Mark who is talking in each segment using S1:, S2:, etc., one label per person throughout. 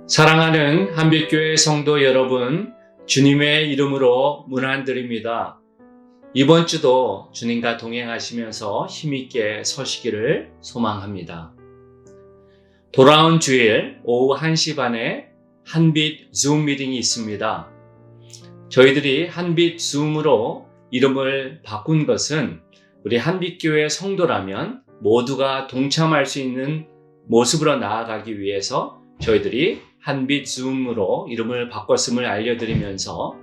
S1: 사랑하는 한빛교회 성도 여러분, 주님의 이름으로 문안드립니다. 이번 주도 주님과 동행하시면서 힘있게 서시기를 소망합니다. 돌아온 주일 오후 1시 반에 한빛 줌 미팅이 있습니다. 저희들이 한빛 줌으로 이름을 바꾼 것은 우리 한빛교회 성도라면 모두가 동참할 수 있는 모습으로 나아가기 위해서 저희들이 한빛 줌으로 이름을 바꿨음을 알려드리면서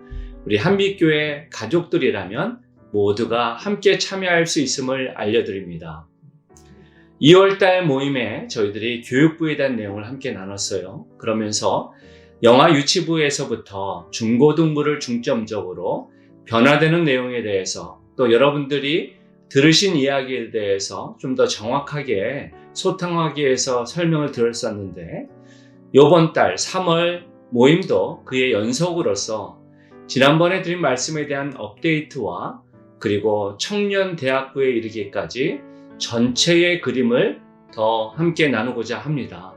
S1: 우리 한빛교회 가족들이라면 모두가 함께 참여할 수 있음을 알려드립니다. 2월달 모임에 저희들이 교육부에 대한 내용을 함께 나눴어요. 그러면서 영아 유치부에서부터 중고등부를 중점적으로 변화되는 내용에 대해서 또 여러분들이 들으신 이야기에 대해서 좀 더 정확하게 소통하기 위해서 설명을 드렸었는데 이번 달 3월 모임도 그의 연속으로서 지난번에 드린 말씀에 대한 업데이트와 그리고 청년대학부에 이르기까지 전체의 그림을 더 함께 나누고자 합니다.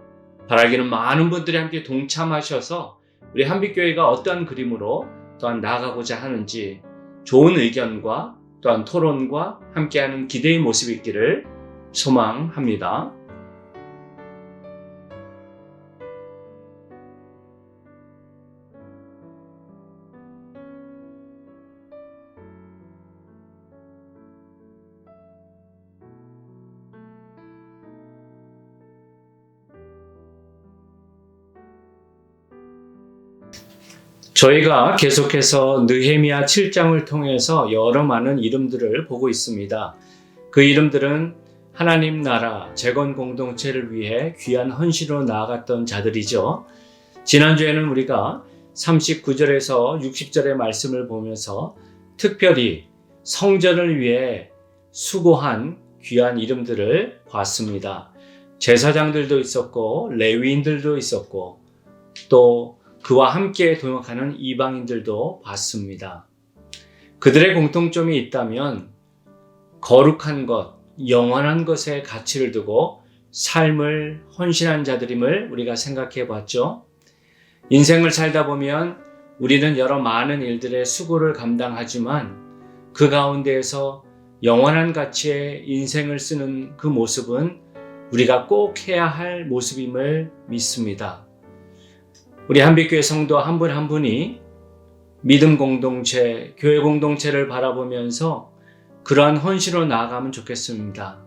S1: 바라기는 많은 분들이 함께 동참하셔서 우리 한빛교회가 어떠한 그림으로 또한 나아가고자 하는지 좋은 의견과 또한 토론과 함께하는 기대의 모습이 있기를 소망합니다. 저희가 계속해서 느헤미야 7장을 통해서 여러 많은 이름들을 보고 있습니다. 그 이름들은 하나님 나라 재건 공동체를 위해 귀한 헌신으로 나아갔던 자들이죠. 지난주에는 우리가 39절에서 60절의 말씀을 보면서 특별히 성전을 위해 수고한 귀한 이름들을 봤습니다. 제사장들도 있었고 레위인들도 있었고 또 그와 함께 동역하는 이방인들도 봤습니다. 그들의 공통점이 있다면 거룩한 것, 영원한 것에 가치를 두고 삶을 헌신한 자들임을 우리가 생각해 봤죠. 인생을 살다 보면 우리는 여러 많은 일들의 수고를 감당하지만 그 가운데에서 영원한 가치의 인생을 쓰는 그 모습은 우리가 꼭 해야 할 모습임을 믿습니다. 우리 한빛교회 성도 한 분 한 분이 믿음 공동체, 교회 공동체를 바라보면서 그러한 헌신으로 나아가면 좋겠습니다.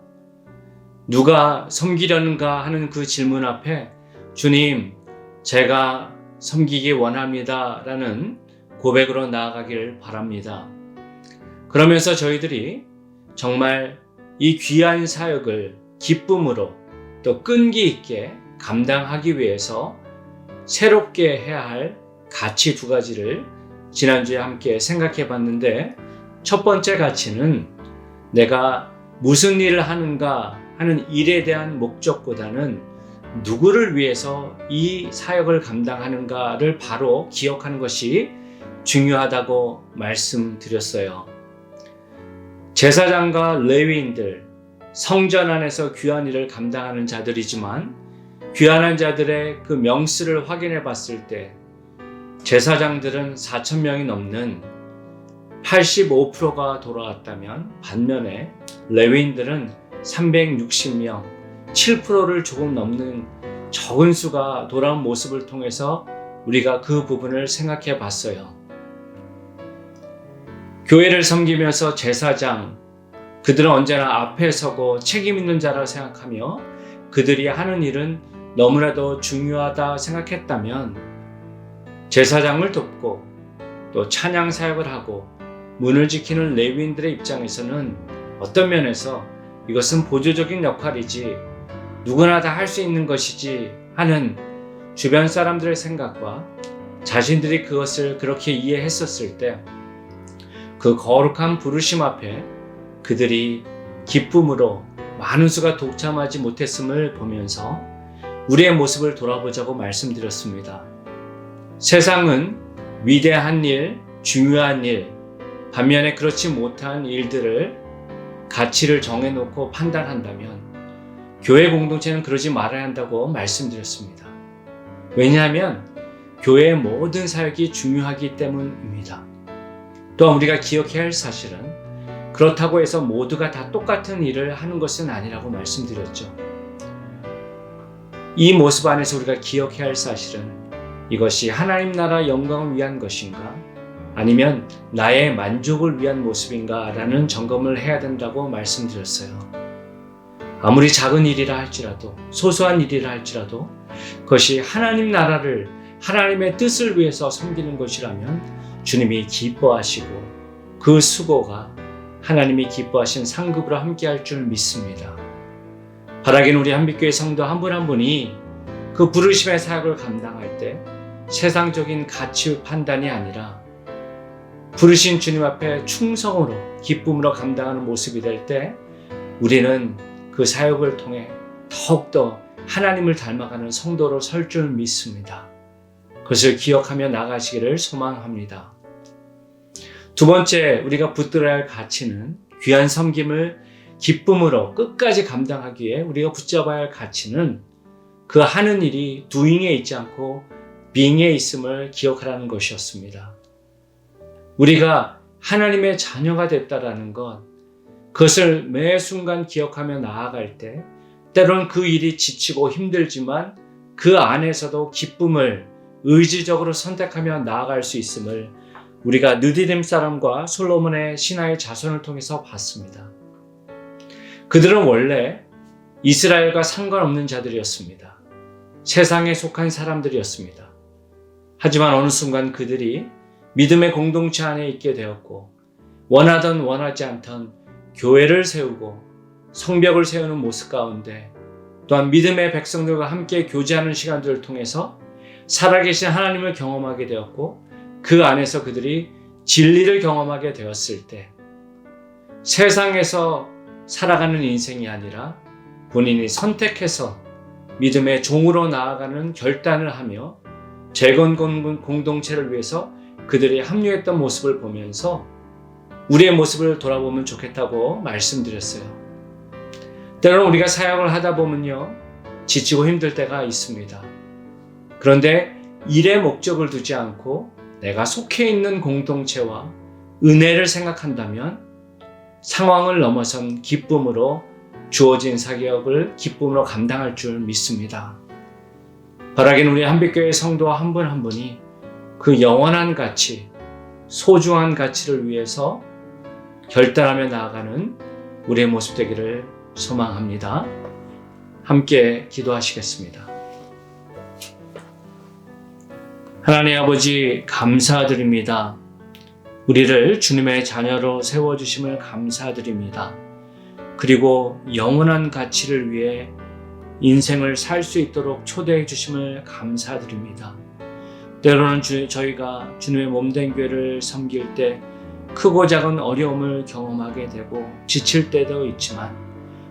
S1: 누가 섬기려는가 하는 그 질문 앞에 주님, 제가 섬기기 원합니다 라는 고백으로 나아가길 바랍니다. 그러면서 저희들이 정말 이 귀한 사역을 기쁨으로 또 끈기 있게 감당하기 위해서 새롭게 해야 할 가치 두 가지를 지난주에 함께 생각해 봤는데 첫 번째 가치는 내가 무슨 일을 하는가 하는 일에 대한 목적보다는 누구를 위해서 이 사역을 감당하는가를 바로 기억하는 것이 중요하다고 말씀드렸어요. 제사장과 레위인들, 성전 안에서 귀한 일을 감당하는 자들이지만 귀환한 자들의 그 명수를 확인해 봤을 때 제사장들은 4,000명이 넘는 85%가 돌아왔다면 반면에 레위인들은 360명, 7%를 조금 넘는 적은 수가 돌아온 모습을 통해서 우리가 그 부분을 생각해 봤어요. 교회를 섬기면서 제사장, 그들은 언제나 앞에 서고 책임 있는 자라 생각하며 그들이 하는 일은 너무나도 중요하다 생각했다면 제사장을 돕고 또 찬양 사역을 하고 문을 지키는 레위인들의 입장에서는 어떤 면에서 이것은 보조적인 역할이지 누구나 다 할 수 있는 것이지 하는 주변 사람들의 생각과 자신들이 그것을 그렇게 이해했었을 때 그 거룩한 부르심 앞에 그들이 기쁨으로 많은 수가 동참하지 못했음을 보면서 우리의 모습을 돌아보자고 말씀드렸습니다. 세상은 위대한 일, 중요한 일, 반면에 그렇지 못한 일들을 가치를 정해놓고 판단한다면 교회 공동체는 그러지 말아야 한다고 말씀드렸습니다. 왜냐하면 교회의 모든 사역이 중요하기 때문입니다. 또한 우리가 기억해야 할 사실은 그렇다고 해서 모두가 다 똑같은 일을 하는 것은 아니라고 말씀드렸죠. 이 모습 안에서 우리가 기억해야 할 사실은 이것이 하나님 나라 영광을 위한 것인가 아니면 나의 만족을 위한 모습인가 라는 점검을 해야 된다고 말씀드렸어요. 아무리 작은 일이라 할지라도 소소한 일이라 할지라도 그것이 하나님 나라를 하나님의 뜻을 위해서 섬기는 것이라면 주님이 기뻐하시고 그 수고가 하나님이 기뻐하신 상급으로 함께할 줄 믿습니다. 바라기는 우리 한빛교회 성도 한 분 한 분이 그 부르심의 사역을 감당할 때 세상적인 가치 판단이 아니라 부르신 주님 앞에 충성으로 기쁨으로 감당하는 모습이 될 때 우리는 그 사역을 통해 더욱더 하나님을 닮아가는 성도로 설 줄 믿습니다. 그것을 기억하며 나가시기를 소망합니다. 두 번째, 우리가 붙들어야 할 가치는 귀한 섬김을 기쁨으로 끝까지 감당하기 위해 우리가 붙잡아야 할 가치는 그 하는 일이 doing에 있지 않고 being에 있음을 기억하라는 것이었습니다. 우리가 하나님의 자녀가 됐다라는 것, 그것을 매 순간 기억하며 나아갈 때 때로는 그 일이 지치고 힘들지만 그 안에서도 기쁨을 의지적으로 선택하며 나아갈 수 있음을 우리가 느디딤 사람과 솔로몬의 신하의 자손을 통해서 봤습니다. 그들은 원래 이스라엘과 상관없는 자들이었습니다. 세상에 속한 사람들이었습니다. 하지만 어느 순간 그들이 믿음의 공동체 안에 있게 되었고 원하던 원하지 않던 교회를 세우고 성벽을 세우는 모습 가운데 또한 믿음의 백성들과 함께 교제하는 시간들을 통해서 살아계신 하나님을 경험하게 되었고 그 안에서 그들이 진리를 경험하게 되었을 때 세상에서 살아가는 인생이 아니라 본인이 선택해서 믿음의 종으로 나아가는 결단을 하며 재건 공동체를 위해서 그들이 합류했던 모습을 보면서 우리의 모습을 돌아보면 좋겠다고 말씀드렸어요. 때로는 우리가 사역을 하다 보면요, 지치고 힘들 때가 있습니다. 그런데 일의 목적을 두지 않고 내가 속해 있는 공동체와 은혜를 생각한다면 상황을 넘어선 기쁨으로 주어진 사역을 기쁨으로 감당할 줄 믿습니다. 바라기는 우리 한빛교회 성도 한 분 한 분이 그 영원한 가치, 소중한 가치를 위해서 결단하며 나아가는 우리의 모습 되기를 소망합니다. 함께 기도하시겠습니다. 하나님 아버지, 감사드립니다. 우리를 주님의 자녀로 세워주심을 감사드립니다. 그리고 영원한 가치를 위해 인생을 살 수 있도록 초대해 주심을 감사드립니다. 때로는 저희가 주님의 몸된 교회를 섬길 때 크고 작은 어려움을 경험하게 되고 지칠 때도 있지만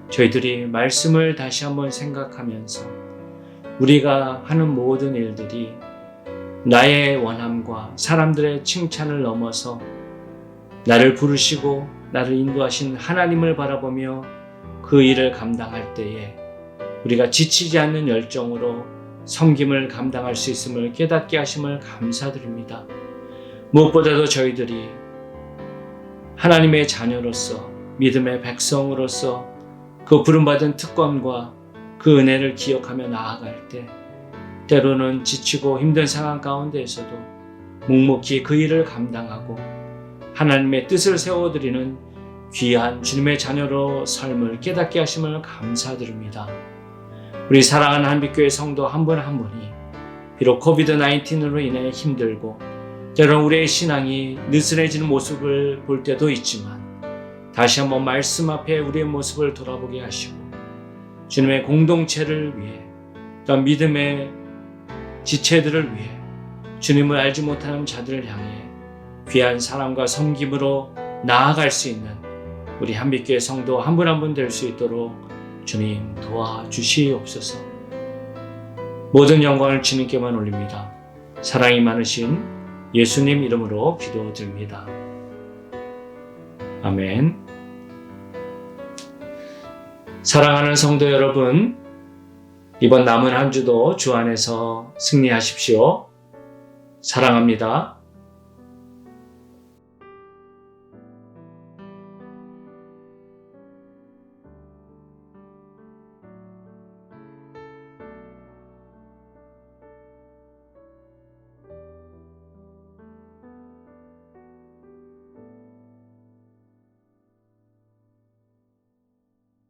S1: 저희들이 말씀을 다시 한번 생각하면서 우리가 하는 모든 일들이 나의 원함과 사람들의 칭찬을 넘어서 나를 부르시고 나를 인도하신 하나님을 바라보며 그 일을 감당할 때에 우리가 지치지 않는 열정으로 섬김을 감당할 수 있음을 깨닫게 하심을 감사드립니다. 무엇보다도 저희들이 하나님의 자녀로서 믿음의 백성으로서 그 부름받은 특권과 그 은혜를 기억하며 나아갈 때 때로는 지치고 힘든 상황 가운데에서도 묵묵히 그 일을 감당하고 하나님의 뜻을 세워드리는 귀한 주님의 자녀로 삶을 깨닫게 하심을 감사드립니다. 우리 사랑하는 한빛교회 성도 한 분 한 분이 비록 코비드-19으로 인해 힘들고 때로는 우리의 신앙이 느슨해지는 모습을 볼 때도 있지만 다시 한번 말씀 앞에 우리의 모습을 돌아보게 하시고 주님의 공동체를 위해 또한 믿음의 지체들을 위해 주님을 알지 못하는 자들을 향해 귀한 사랑과 섬김으로 나아갈 수 있는 우리 한빛교회 성도 한 분 한 분 될 수 있도록 주님 도와주시옵소서. 모든 영광을 주님께만 올립니다. 사랑이 많으신 예수님 이름으로 기도드립니다. 아멘. 사랑하는 성도 여러분, 이번 남은 한 주도 주 안에서 승리하십시오. 사랑합니다.